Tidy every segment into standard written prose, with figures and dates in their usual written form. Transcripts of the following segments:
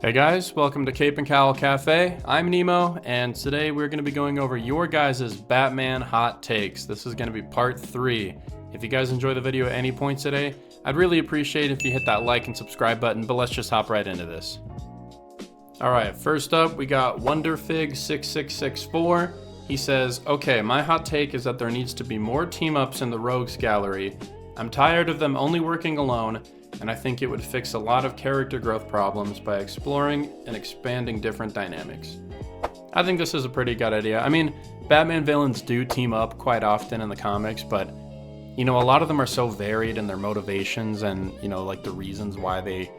Hey guys, welcome to Cape and Cowl Cafe. I'm Nemo, and today we're going to be going over your guys' Batman hot takes. This is going to be part 3. If you guys enjoy the video at any point today, I'd really appreciate if you hit that like and subscribe button, but let's just hop right into this. Alright, first up we got WonderFig6664. He says, okay, my hot take is that there needs to be more team-ups in the Rogues Gallery. I'm tired of them only working alone, and I think it would fix a lot of character growth problems by exploring and expanding different dynamics. I think this is a pretty good idea. I mean, Batman villains do team up quite often in the comics, but, you know, a lot of them are so varied in their motivations and, you know, like the reasons why they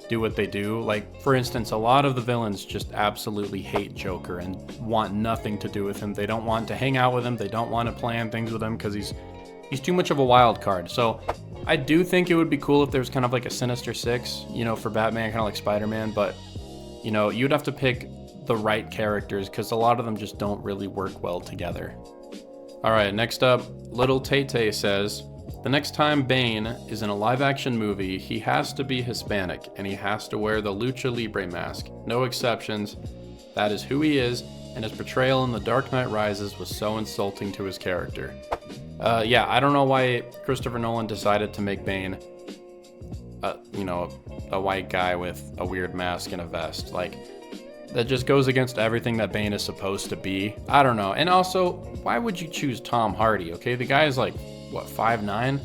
do what they do. Like, for instance, a lot of the villains just absolutely hate Joker and want nothing to do with him. They don't want to hang out with him. They don't want to plan things with him because he's too much of a wild card. So I do think it would be cool if there was kind of like a Sinister Six, you know, for Batman, kind of like Spider-Man, but, you know, you'd have to pick the right characters because a lot of them just don't really work well together. All right, next up, Little Tay-Tay says, the next time Bane is in a live-action movie, he has to be Hispanic, and he has to wear the Lucha Libre mask. No exceptions. That is who he is, and his portrayal in The Dark Knight Rises was so insulting to his character. Yeah, I don't know why Christopher Nolan decided to make Bane, you know, a white guy with a weird mask and a vest. Like, that just goes against everything that Bane is supposed to be. I don't know. And also, why would you choose Tom Hardy, okay? The guy is like, what, 5'9"?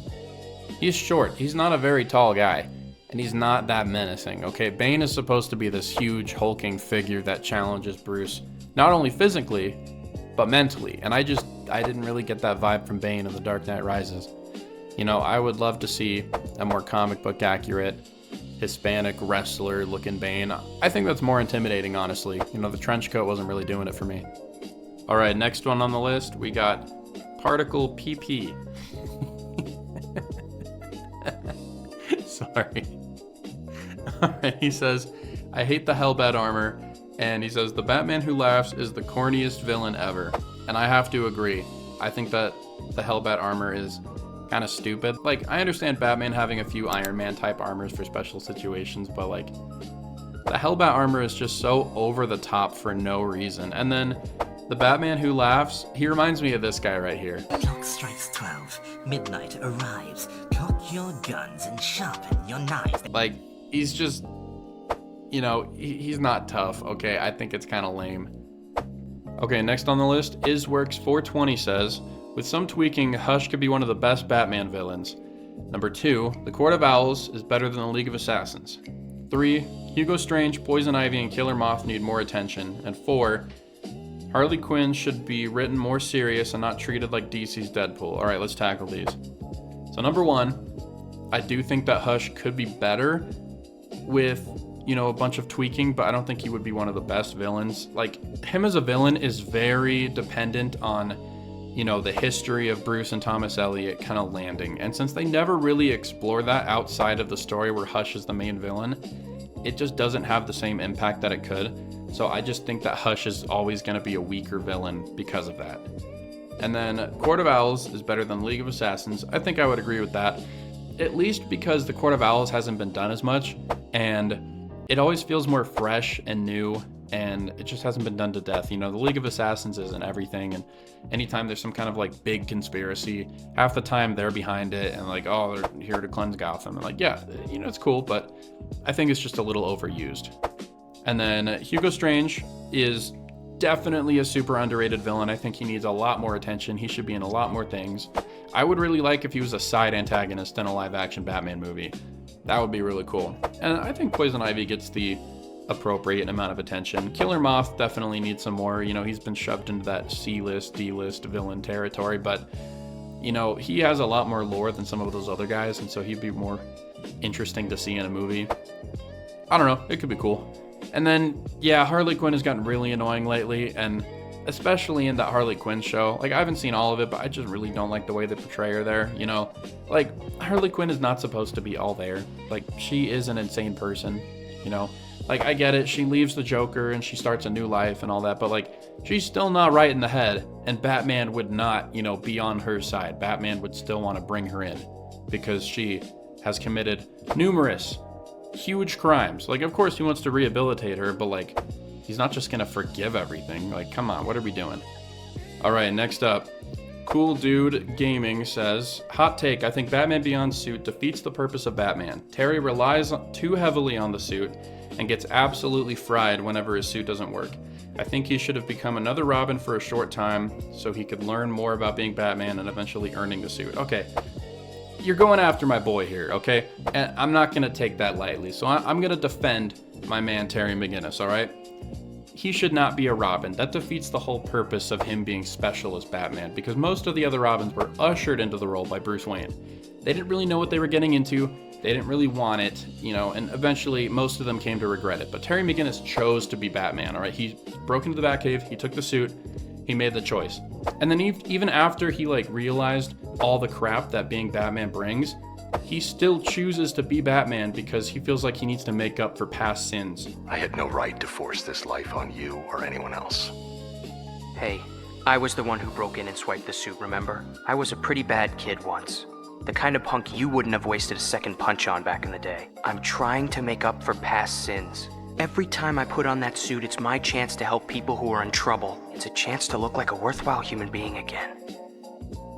He's short. He's not a very tall guy. And he's not that menacing, okay? Bane is supposed to be this huge, hulking figure that challenges Bruce, not only physically, but mentally. And I didn't really get that vibe from Bane in The Dark Knight Rises. You know, I would love to see a more comic book accurate Hispanic wrestler looking Bane. I think that's more intimidating, honestly. You know, the trench coat wasn't really doing it for me. All right, next one on the list, we got Particle PP. Sorry. All right, he says, I hate the Hellbat armor. And he says, the Batman who laughs is the corniest villain ever. And I have to agree. I think that the Hellbat armor is kind of stupid. Like, I understand Batman having a few Iron Man type armors for special situations, but like, the Hellbat armor is just so over the top for no reason. And then the Batman who laughs, he reminds me of this guy right here. The clock strikes 12. Midnight arrives. Cock your guns and sharpen your knives. Like, he's just, you know, he's not tough, okay? I think it's kind of lame. Okay, next on the list, IsWorks420 says, with some tweaking, Hush could be one of the best Batman villains. Number 2, the Court of Owls is better than the League of Assassins. 3, Hugo Strange, Poison Ivy, and Killer Moth need more attention. And 4, Harley Quinn should be written more serious and not treated like DC's Deadpool. All right, let's tackle these. So number 1, I do think that Hush could be better with, you know, a bunch of tweaking, but I don't think he would be one of the best villains. Like, him as a villain is very dependent on, you know, the history of Bruce and Thomas Elliot kind of landing. And since they never really explore that outside of the story where Hush is the main villain, it just doesn't have the same impact that it could. So I just think that Hush is always going to be a weaker villain because of that. And then Court of Owls is better than League of Assassins. I think I would agree with that, at least because the Court of Owls hasn't been done as much, and it always feels more fresh and new, and it just hasn't been done to death. You know, the League of Assassins isn't everything, and anytime there's some kind of like big conspiracy, half the time they're behind it and like, oh, they're here to cleanse Gotham. And like, yeah, you know, it's cool, but I think it's just a little overused. And then Hugo Strange is definitely a super underrated villain. I think he needs a lot more attention. He should be in a lot more things. I would really like if he was a side antagonist in a live action Batman movie. That would be really cool. And I think Poison Ivy gets the appropriate amount of attention. Killer Moth definitely needs some more. You know, he's been shoved into that C-list, D-list villain territory, but, you know, he has a lot more lore than some of those other guys, and so he'd be more interesting to see in a movie. I don't know, it could be cool. And then, yeah, Harley Quinn has gotten really annoying lately, and especially in that Harley Quinn show. Like, I haven't seen all of it, but I just really don't like the way they portray her there, you know? Like, Harley Quinn is not supposed to be all there. Like, she is an insane person, you know? Like, I get it, she leaves the Joker and she starts a new life and all that, but like, she's still not right in the head, and Batman would not, you know, be on her side. Batman would still want to bring her in because she has committed numerous huge crimes. Like, of course he wants to rehabilitate her, but like, he's not just gonna forgive everything. Like, come on, what are we doing? All right, next up. Cool Dude Gaming says, hot take, I think Batman Beyond's suit defeats the purpose of Batman. Terry relies too heavily on the suit and gets absolutely fried whenever his suit doesn't work. I think he should have become another Robin for a short time so he could learn more about being Batman and eventually earning the suit. Okay, you're going after my boy here, okay? And I'm not gonna take that lightly, so I'm gonna defend my man Terry McGinnis, all right? He should not be a Robin. That defeats the whole purpose of him being special as Batman, because most of the other Robins were ushered into the role by Bruce Wayne. They didn't really know what they were getting into, they didn't really want it, you know, and eventually most of them came to regret it. But Terry McGinnis chose to be Batman, all right? He broke into the Batcave, he took the suit, he made the choice. And then even after he like realized all the crap that being Batman brings, he still chooses to be Batman because he feels like he needs to make up for past sins. I had no right to force this life on you or anyone else. Hey, I was the one who broke in and swiped the suit, remember? I was a pretty bad kid once. The kind of punk you wouldn't have wasted a second punch on back in the day. I'm trying to make up for past sins. Every time I put on that suit, it's my chance to help people who are in trouble. It's a chance to look like a worthwhile human being again.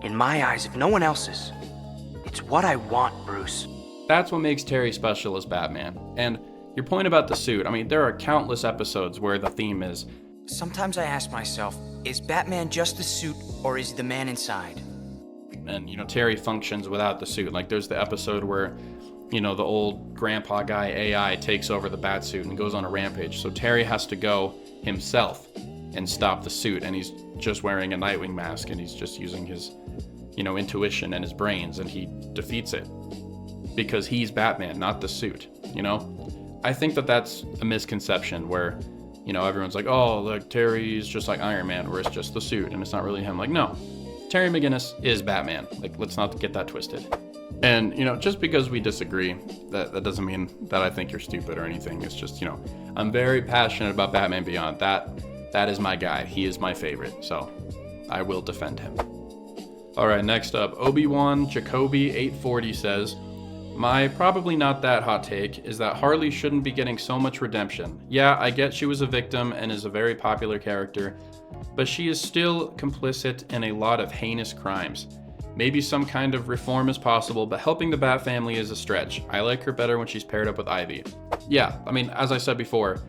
In my eyes, if no one else's, it's what I want, Bruce. That's what makes Terry special as Batman. And your point about the suit, I mean, there are countless episodes where the theme is, Sometimes I ask myself, is Batman just the suit, or is he the man inside? and, you know, Terry functions without the suit. Like, there's the episode where, you know, the old grandpa guy AI takes over the Batsuit and goes on a rampage. So Terry has to go himself and stop the suit, and he's just wearing a Nightwing mask, and he's just using his, you know, intuition and his brains, and he defeats it because he's Batman, not the suit, you know? I think that that's a misconception where, you know, everyone's like, oh, like Terry's just like Iron Man, where it's just the suit and it's not really him. Like, no, Terry McGinnis is Batman. Like, let's not get that twisted. And, you know, just because we disagree, that doesn't mean that I think you're stupid or anything. It's just, you know, I'm very passionate about Batman Beyond. That is my guy. He is my favorite. So I will defend him. All right, next up, Obi-Wan Jacoby 840 says, my probably not that hot take is that Harley shouldn't be getting so much redemption. Yeah, I get she was a victim and is a very popular character, but she is still complicit in a lot of heinous crimes. Maybe some kind of reform is possible, but helping the Bat family is a stretch. I like her better when she's paired up with Ivy. Yeah, I mean, as I said before,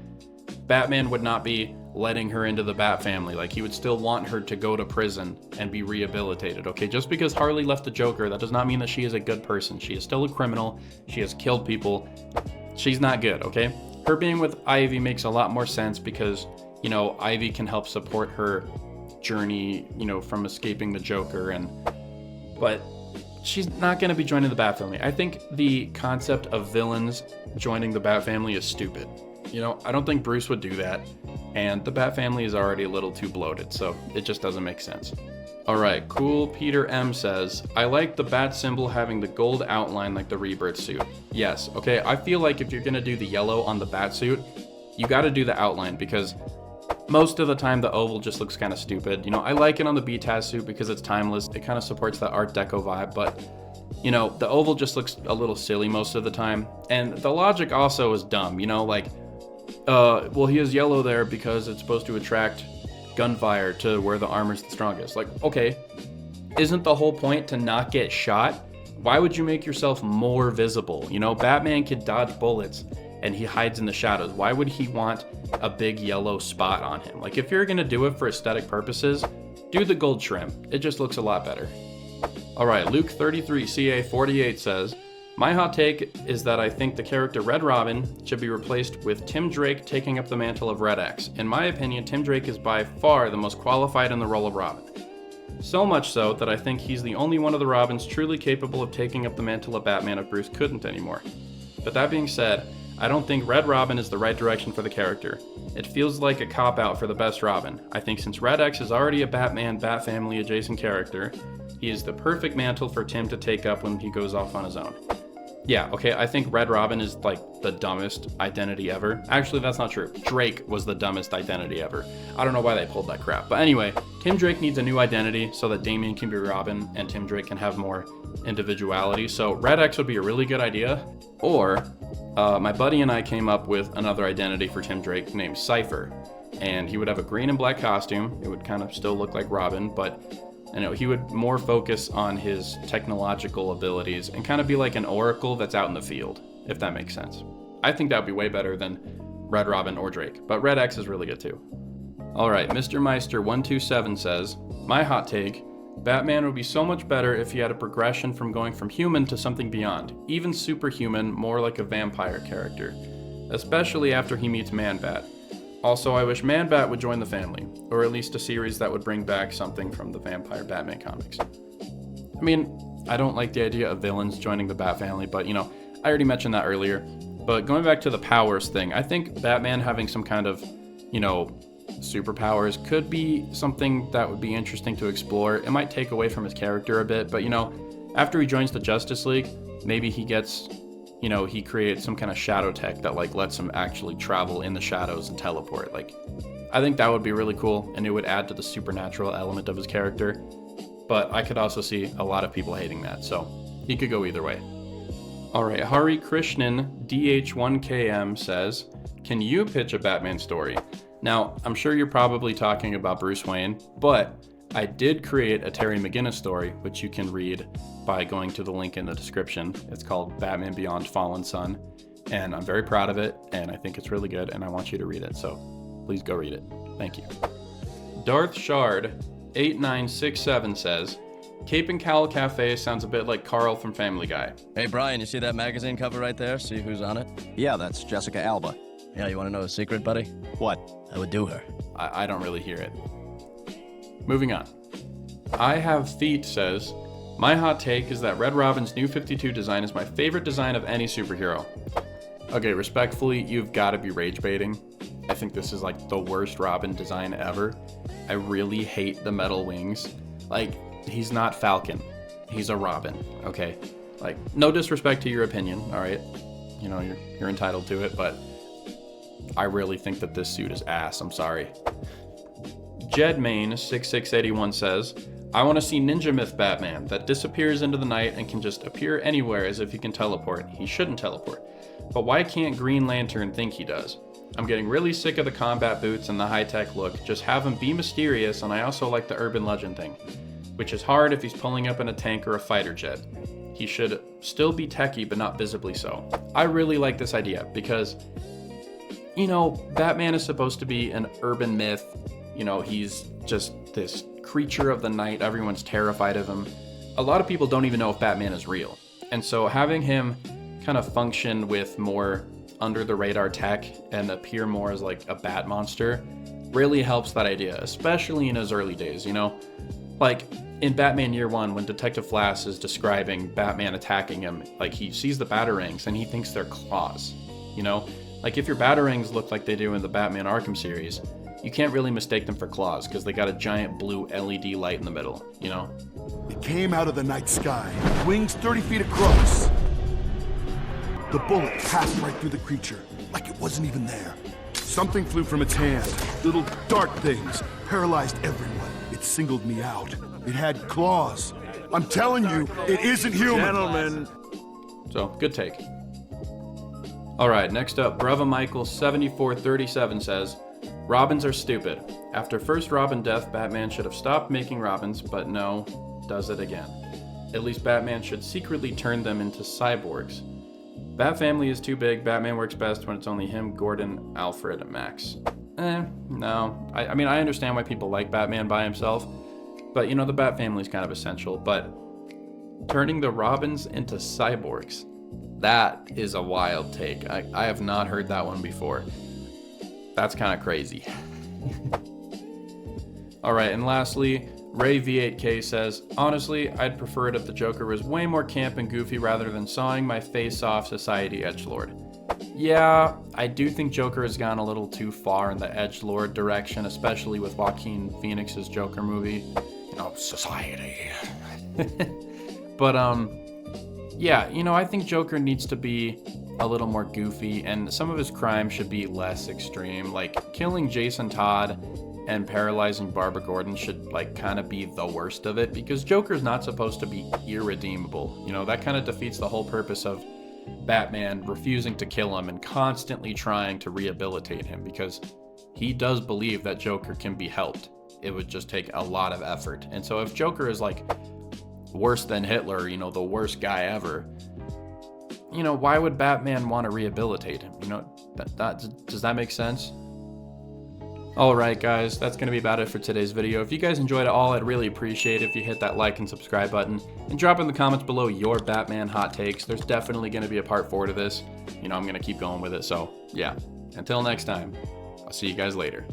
Batman would not be letting her into the Bat family. Like, he would still want her to go to prison and be rehabilitated, okay? Just because Harley left the Joker, that does not mean that she is a good person. She is still a criminal. She has killed people. She's not good, okay? Her being with Ivy makes a lot more sense because, you know, Ivy can help support her journey, you know, from escaping the Joker, but she's not going to be joining the Bat family. I think the concept of villains joining the Bat family is stupid. You know, I don't think Bruce would do that, and the Bat family is already a little too bloated, so it just doesn't make sense. Alright, Cool Peter M says, I like the Bat symbol having the gold outline like the Rebirth suit. Yes, okay, I feel like if you're gonna do the yellow on the Bat suit, you gotta do the outline, because most of the time the oval just looks kind of stupid. You know, I like it on the BTAS suit because it's timeless, it kind of supports that Art Deco vibe, but you know, the oval just looks a little silly most of the time, and the logic also is dumb, you know, like, well, he has yellow there because it's supposed to attract gunfire to where the armor's the strongest. Like, okay, isn't the whole point to not get shot? Why would you make yourself more visible? You know, Batman can dodge bullets and he hides in the shadows. Why would he want a big yellow spot on him? Like, if you're gonna do it for aesthetic purposes, do the gold trim. It just looks a lot better. All right, Luke 33 CA 48 says, my hot take is that I think the character Red Robin should be replaced with Tim Drake taking up the mantle of Red X. In my opinion, Tim Drake is by far the most qualified in the role of Robin. So much so that I think he's the only one of the Robins truly capable of taking up the mantle of Batman if Bruce couldn't anymore. But that being said, I don't think Red Robin is the right direction for the character. It feels like a cop-out for the best Robin. I think since Red X is already a Batman, Bat family adjacent character, he is the perfect mantle for Tim to take up when he goes off on his own. Yeah, okay, I think Red Robin is like the dumbest identity ever. Actually, that's not true. Drake was the dumbest identity ever. I don't know why they pulled that crap. But anyway, Tim Drake needs a new identity so that Damian can be Robin and Tim Drake can have more individuality. So Red X would be a really good idea. Or My buddy and I came up with another identity for Tim Drake named Cypher, and he would have a green and black costume. It would kind of still look like Robin, but he would more focus on his technological abilities and kind of be like an oracle that's out in the field, if that makes sense. I think that would be way better than Red Robin or Drake, but Red X is really good too. Alright, Mr. Meister 127 says, my hot take, Batman would be so much better if he had a progression from going from human to something beyond, even superhuman, more like a vampire character, especially after he meets Man-Bat. Also, I wish Man-Bat would join the family, or at least a series that would bring back something from the Vampire Batman comics. I mean, I don't like the idea of villains joining the Bat family, but I already mentioned that earlier. But going back to the powers thing, I think Batman having some kind of, superpowers could be something that would be interesting to explore. It might take away from his character a bit, but after he joins the Justice League, maybe he gets, he creates some kind of shadow tech that lets him actually travel in the shadows and teleport. I think that would be really cool, and it would add to the supernatural element of his character. But I could also see a lot of people hating that, so he could go either way. Alright, Hari Krishnan DH1KM says, can you pitch a Batman story? Now, I'm sure you're probably talking about Bruce Wayne, but I did create a Terry McGinnis story, which you can read by going to the link in the description. It's called Batman Beyond Fallen Sun, and I'm very proud of it, and I think it's really good, and I want you to read it, so please go read it. Thank you. Darth Shard 8967 says, Cape and Cowl Cafe sounds a bit like Carl from Family Guy. Hey Brian, you see that magazine cover right there? See who's on it? Yeah, that's Jessica Alba. Yeah, you want to know a secret, buddy? What? I would do her. I don't really hear it. Moving on. I Have Feet says, my hot take is that Red Robin's New 52 design is my favorite design of any superhero. Okay, respectfully, you've got to be rage baiting. I think this is the worst Robin design ever. I really hate the metal wings. He's not Falcon. He's a Robin, okay? No disrespect to your opinion, all right? You're entitled to it, but I really think that this suit is ass. I'm sorry. Jedmain6681 says, I want to see Ninja Myth Batman that disappears into the night and can just appear anywhere as if he can teleport. He shouldn't teleport. But why can't Green Lantern think he does? I'm getting really sick of the combat boots and the high-tech look. Just have him be mysterious, and I also like the urban legend thing, which is hard if he's pulling up in a tank or a fighter jet. He should still be techie, but not visibly so. I really like this idea because Batman is supposed to be an urban myth. He's just this creature of the night. Everyone's terrified of him. A lot of people don't even know if Batman is real. And so having him kind of function with more under the radar tech and appear more as a bat monster really helps that idea, especially in his early days, in Batman Year One, when Detective Flash is describing Batman attacking him, he sees the batarangs and he thinks they're claws, if your batarangs look like they do in the Batman Arkham series, you can't really mistake them for claws because they got a giant blue LED light in the middle, It came out of the night sky, wings 30 feet across. The bullet passed right through the creature, like it wasn't even there. Something flew from its hand, little dark things, paralyzed everyone. It singled me out. It had claws. I'm telling you, it isn't human. Gentlemen. So, good take. Alright, next up, Brava Michael 7437 says, Robins are stupid. After first Robin death, Batman should have stopped making Robins, but no, does it again. At least Batman should secretly turn them into cyborgs. Bat family is too big. Batman works best when it's only him, Gordon, Alfred, and Max. No. I mean, I understand why people like Batman by himself, but the Bat family's kind of essential. But turning the Robins into cyborgs, that is a wild take. I have not heard that one before. That's kind of crazy. Alright, and lastly, Ray V8K says, honestly, I'd prefer it if the Joker was way more camp and goofy rather than sawing my face off society edgelord. Yeah, I do think Joker has gone a little too far in the edgelord direction, especially with Joaquin Phoenix's Joker movie. Society. But, yeah, I think Joker needs to be a little more goofy, and some of his crimes should be less extreme. Killing Jason Todd and paralyzing Barbara Gordon should kind of be the worst of it, because Joker's not supposed to be irredeemable. That kind of defeats the whole purpose of Batman refusing to kill him and constantly trying to rehabilitate him, because he does believe that Joker can be helped. It would just take a lot of effort. And so if Joker is like worse than Hitler, you know, the worst guy ever, you know, why would Batman want to rehabilitate him? You know, does that make sense? Alright guys, that's going to be about it for today's video. If you guys enjoyed it all, I'd really appreciate it if you hit that like and subscribe button, and drop in the comments below your Batman hot takes. There's definitely going to be a part 4 to this. You know, I'm going to keep going with it, so yeah. Until next time, I'll see you guys later.